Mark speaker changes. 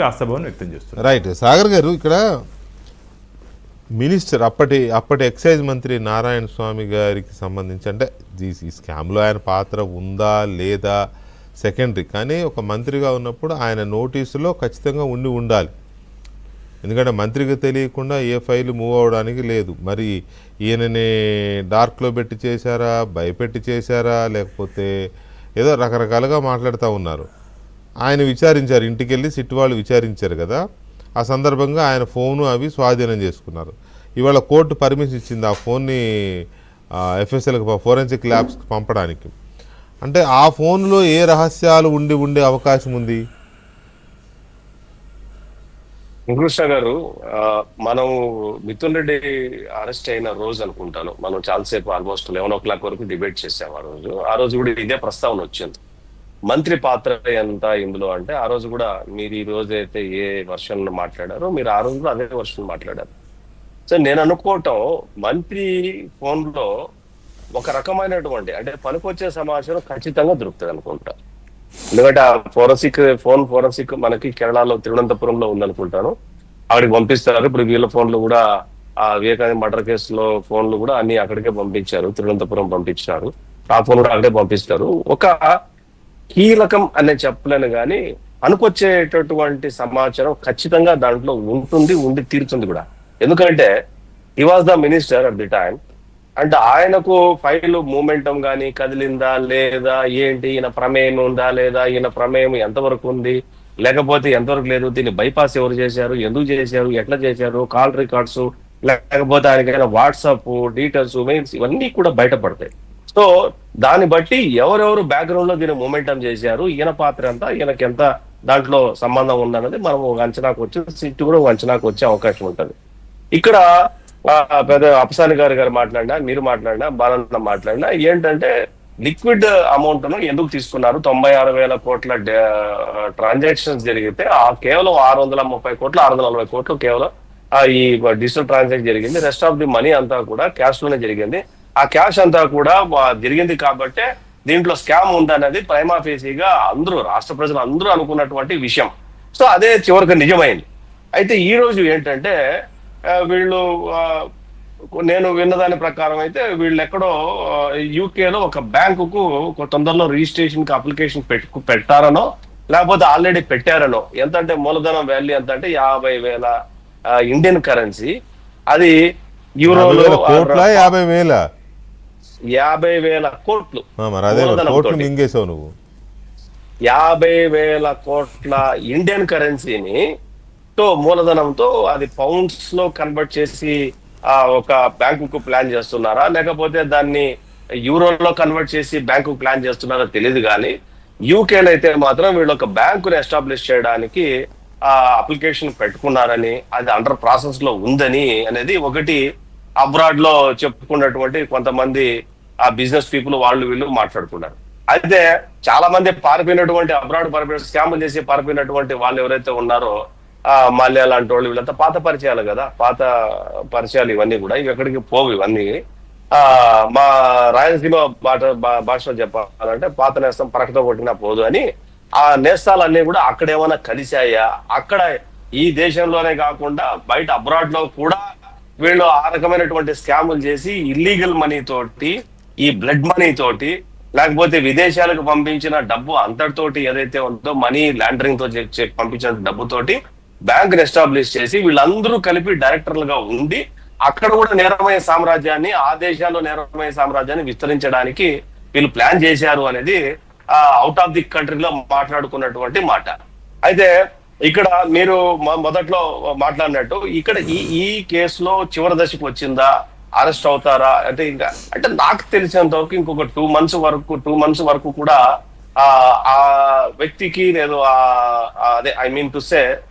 Speaker 1: చెప్పి ఆశాభావం వ్యక్తం చేస్తున్నారు.
Speaker 2: రైట్ సాగర్ గారు, ఇక్కడ మినిస్టర్ అప్పటి ఎక్సైజ్ మంత్రి నారాయణ స్వామి గారికి సంబంధించి అంటే ఈ స్కామ్లో ఆయన పాత్ర ఉందా లేదా సెకండరీ, కానీ ఒక మంత్రిగా ఉన్నప్పుడు ఆయన నోటీసులో ఖచ్చితంగా ఉండాలి. ఎందుకంటే మంత్రికి తెలియకుండా ఏ ఫైలు మూవ్ అవడానికి లేదు. మరి ఈయనని డార్క్లో పెట్టి చేశారా, భయపెట్టి చేశారా, లేకపోతే ఏదో రకరకాలుగా మాట్లాడుతూ ఉన్నారు. ఆయన విచారించారు, ఇంటికి వెళ్ళి సిట్ వాళ్ళు విచారించారు కదా, ఆ సందర్భంగా ఆయన ఫోను అవి స్వాధీనం చేసుకున్నారు. ఇవాళ కోర్టు పర్మిషన్ ఇచ్చింది ఆ ఫోన్ని ఎఫ్ఎస్ఎల్కి ఫోరెన్సిక్ ల్యాబ్స్కి పంపడానికి. అంటే ఆ ఫోన్లో ఏ రహస్యాలు ఉండే అవకాశం ఉంది?
Speaker 3: కృష్ణ గారు, మనం మిథున్ రెడ్డి అరెస్ట్ అయిన రోజు అనుకుంటాను, మనం చాలాసేపు ఆల్మోస్ట్ 11 o'clock వరకు డిబేట్ చేసాం. ఆ రోజు కూడా ఇదే ప్రస్తావన వచ్చింది, మంత్రి పాత్ర ఎంత ఇందులో అంటే. ఆ రోజు కూడా మీరు ఈ రోజు అయితే ఏ వర్షన్ మాట్లాడారో మీరు ఆ రోజు కూడా అదే వర్షన్ మాట్లాడారు. సో నేను అనుకోవటం, మంత్రి ఫోన్ లో ఒక రకమైనటువంటి అంటే పనికొచ్చే సమాచారం ఖచ్చితంగా దొరుకుతుంది అనుకుంటా. ఎందుకంటే ఆ ఫోరెన్సిక్ మనకి కేరళలో తిరువనంతపురంలో ఉందనుకుంటాను, అక్కడికి పంపిస్తారు. ఇప్పుడు వీళ్ళ ఫోన్లు కూడా ఆ వివేకానంద మర్డర్ కేసులో ఫోన్లు కూడా అన్ని అక్కడికే పంపించారు, తిరువనంతపురం పంపించారు. ఆ ఫోన్ కూడా అక్కడే పంపిస్తారు. ఒక కీలకం అనే చెప్పలేను కానీ పనికొచ్చేటటువంటి సమాచారం ఖచ్చితంగా దాంట్లో ఉండి తీరుతుంది కూడా. ఎందుకంటే he was the minister at the time. అంటే ఆయనకు ఫైల్ మూమెంటం కానీ కదిలిందా లేదా, ఏంటి ఈయన ప్రమేయం ఉందా లేదా, ఈయన ప్రమేయం ఎంతవరకు ఉంది లేకపోతే ఎంతవరకు లేదు, దీన్ని బైపాస్ ఎవరు చేశారు, ఎందుకు చేశారు, ఎట్లా చేశారు, కాల్ రికార్డ్స్ లేకపోతే ఆయనకైనా వాట్సాప్ డీటెయిల్స్, మెయిల్స్ ఇవన్నీ కూడా బయటపడతాయి. సో దాన్ని బట్టి ఎవరెవరు బ్యాక్గ్రౌండ్ లో దీన్ని మూమెంటం చేశారు, ఈయన పాత్ర ఎంత, ఈయనకి ఎంత దాంట్లో సంబంధం ఉందన్నది మనం ఒక అంచనాకు వచ్చి సిట్ కూడా ఒక అంచనాకు వచ్చే అవకాశం ఉంటుంది. ఇక్కడ పెద్ద అప్సాని గారు మాట్లాడినా, మీరు మాట్లాడినా, బాలన్న మాట్లాడినా ఏంటంటే లిక్విడ్ అమౌంట్ ను ఎందుకు తీసుకున్నారు? 96,000 కోట్ల ట్రాన్సాక్షన్స్ జరిగితే కేవలం 630 కోట్లు 640 కోట్లు కేవలం ఈ డిజిటల్ ట్రాన్సాక్షన్ జరిగింది. రెస్ట్ ఆఫ్ ది మనీ అంతా కూడా క్యాష్ లోనే జరిగింది. ఆ క్యాష్ అంతా కూడా జరిగింది కాబట్టే దీంట్లో స్కామ్ ఉందనేది ప్రైమా ఫేసీగా అందరూ రాష్ట్ర ప్రజలు అందరూ అనుకున్నటువంటి విషయం. సో అదే చివరికి నిజమైంది. అయితే ఈ రోజు ఏంటంటే వీళ్ళు, నేను విన్నదాని ప్రకారం అయితే వీళ్ళు ఎక్కడో యూకేలో ఒక బ్యాంకుకు తొందరలో రిజిస్ట్రేషన్ కి అప్లికేషన్ పెట్టారనో లేకపోతే ఆల్రెడీ పెట్టారనో. ఎంత అంటే మూలధనం వాల్యూ ఎంత అంటే 50,000 ఇండియన్ కరెన్సీ. అది యూరోలో 50,000 కోట్లు. 50,000 కోట్ల ఇండియన్ కరెన్సీని మూలధనంతో అది పౌండ్స్ లో కన్వర్ట్ చేసి ఒక బ్యాంకుకు ప్లాన్ చేస్తున్నారా లేకపోతే దాన్ని యూరోలో కన్వర్ట్ చేసి బ్యాంకుకు ప్లాన్ చేస్తున్నారా తెలియదు. కానీ యూకేలో అయితే మాత్రం వీళ్ళు ఒక బ్యాంకుని ఎస్టాబ్లిష్ చేయడానికి అప్లికేషన్ పెట్టుకున్నారని, అది అండర్ ప్రాసెస్ లో ఉందని అనేది ఒకటి అబ్రాడ్ లో చెప్పుకున్నటువంటి కొంతమంది ఆ బిజినెస్ పీపుల్ వాళ్ళు వీళ్ళు మాట్లాడుకున్నారు. అయితే చాలా మంది పారిపోయినటువంటి అబ్రాడ్ స్కామ్ చేసి పారిపోయినటువంటి వాళ్ళు ఎవరైతే ఉన్నారో మాల్యా లాంటి వాళ్ళు వీళ్ళంతా పాత పరిచయాలు కదా, పాత పరిచయాలు ఇవన్నీ కూడా ఇవి ఎక్కడికి పోవు. ఇవన్నీ మా రాయలసీమ భాషలో చెప్పాలంటే పాత నేస్తం పరకతో కొట్టినా పోదు అని. ఆ నేస్తాలన్నీ కూడా అక్కడేమైనా కలిశాయా, అక్కడ ఈ దేశంలోనే కాకుండా బయట అబ్రాడ్ లో కూడా వీళ్ళు ఆ రకమైనటువంటి స్కాములు చేసి ఇల్లీగల్ మనీ తోటి, ఈ బ్లడ్ మనీ తోటి, లేకపోతే విదేశాలకు పంపించిన డబ్బు అంతటితోటి ఏదైతే ఉందో మనీ లాండరింగ్ తో పంపించిన డబ్బుతోటి బ్యాంక్ ఎస్టాబ్లిష్ చేసి వీళ్ళందరూ కలిపి డైరెక్టర్లుగా ఉండి అక్కడ కూడా నేరమయ సామ్రాజ్యాన్ని, ఆ దేశాల్లో నేరమయ సామ్రాజ్యాన్ని విస్తరించడానికి వీళ్ళు ప్లాన్ చేశారు అనేది అవుట్ ఆఫ్ ది కంట్రీలో మాట్లాడుకున్నటువంటి మాట. అయితే ఇక్కడ మీరు మొదట్లో మాట్లాడినట్టు ఇక్కడ ఈ కేసులో చివరి దశకు వచ్చిందా, అరెస్ట్ అవుతారా అంటే ఇంకా అంటే నాకు తెలిసినంత వరకు ఇంకొక 2 months వరకు కూడా ఆ వ్యక్తికి నేను అదే ఐ మీన్ టు సే